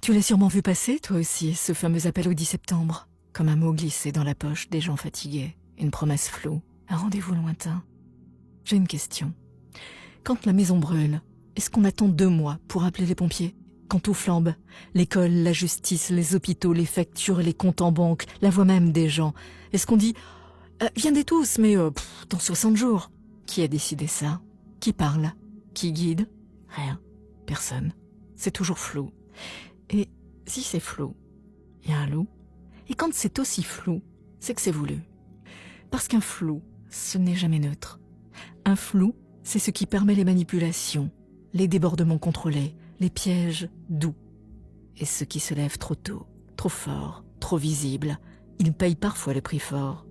Tu l'as sûrement vu passer, toi aussi, ce fameux appel au 10 septembre. Comme un mot glissé dans la poche des gens fatigués, une promesse floue, un rendez-vous lointain. J'ai une question. Quand la maison brûle, est-ce qu'on attend 2 mois pour appeler les pompiers? Quand tout flambe, l'école, la justice, les hôpitaux, les factures, les comptes en banque, la voix même des gens, est-ce qu'on dit viendez tous, mais dans 60 jours? Qui a décidé ça? Qui parle? Qui guide? Rien. Personne. C'est toujours flou. Et si c'est flou, il y a un loup. Et quand c'est aussi flou, c'est que c'est voulu. Parce qu'un flou, ce n'est jamais neutre. Un flou, c'est ce qui permet les manipulations, les débordements contrôlés, les pièges doux. Et ceux qui se lèvent trop tôt, trop fort, trop visibles, ils payent parfois le prix fort.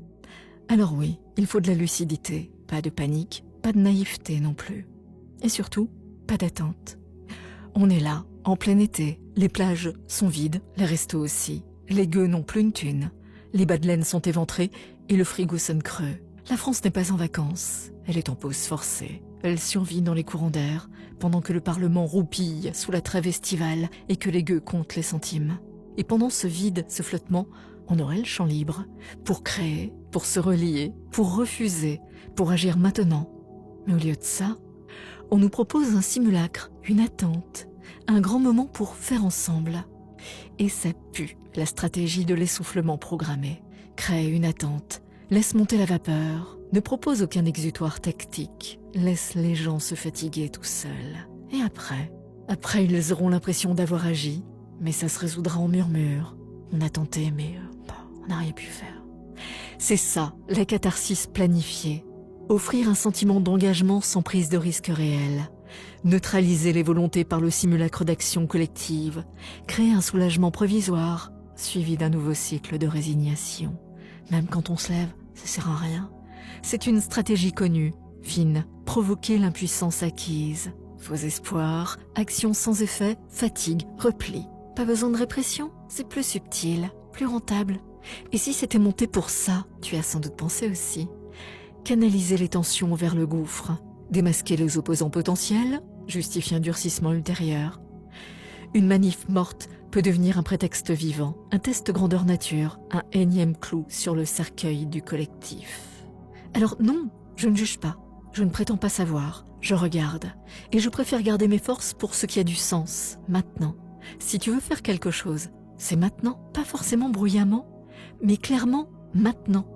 Alors oui, il faut de la lucidité, pas de panique, pas de naïveté non plus. Et surtout, pas d'attente. On est là, en plein été, les plages sont vides, les restos aussi. Les gueux n'ont plus une thune, les bas de laine sont éventrés et le frigo sonne creux. La France n'est pas en vacances, elle est en pause forcée. Elle survit dans les courants d'air, pendant que le Parlement roupille sous la trêve estivale et que les gueux comptent les centimes. Et pendant ce vide, ce flottement, on aurait le champ libre pour créer, pour se relier, pour refuser, pour agir maintenant. Mais au lieu de ça, on nous propose un simulacre, une attente, un grand moment pour faire ensemble. Et ça pue la stratégie de l'essoufflement programmé. Crée une attente, laisse monter la vapeur, ne propose aucun exutoire tactique, laisse les gens se fatiguer tout seuls. Et après ils auront l'impression d'avoir agi, mais ça se résoudra en murmure. On a tenté, mais on n'a rien pu faire. C'est ça, la catharsis planifiée. Offrir un sentiment d'engagement sans prise de risque réel. Neutraliser les volontés par le simulacre d'action collective. Créer un soulagement provisoire, suivi d'un nouveau cycle de résignation. Même quand on se lève, ça sert à rien. C'est une stratégie connue, fine, provoquer l'impuissance acquise. Faux espoirs, actions sans effet, fatigue, repli. Pas besoin de répression, c'est plus subtil, plus rentable. Et si c'était monté pour ça, tu as sans doute pensé aussi. Canaliser les tensions vers le gouffre, démasquer les opposants potentiels, justifier un durcissement ultérieur. Une manif morte peut devenir un prétexte vivant, un test grandeur nature, un énième clou sur le cercueil du collectif. Alors non, je ne juge pas, je ne prétends pas savoir, je regarde. Et je préfère garder mes forces pour ce qui a du sens, maintenant. Si tu veux faire quelque chose, c'est maintenant, pas forcément bruyamment, mais clairement maintenant.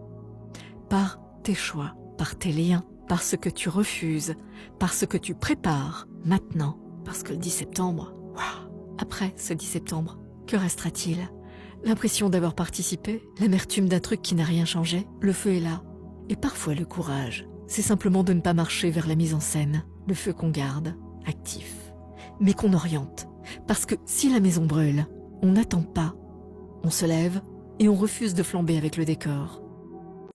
Par tes choix, par tes liens, par ce que tu refuses, par ce que tu prépares maintenant. Parce que le 10 septembre, waouh, après ce 10 septembre, que restera-t-il? L'impression d'avoir participé, l'amertume d'un truc qui n'a rien changé, le feu est là. Et parfois le courage, c'est simplement de ne pas marcher vers la mise en scène, le feu qu'on garde, actif, mais qu'on oriente. Parce que si la maison brûle, on n'attend pas, on se lève et on refuse de flamber avec le décor.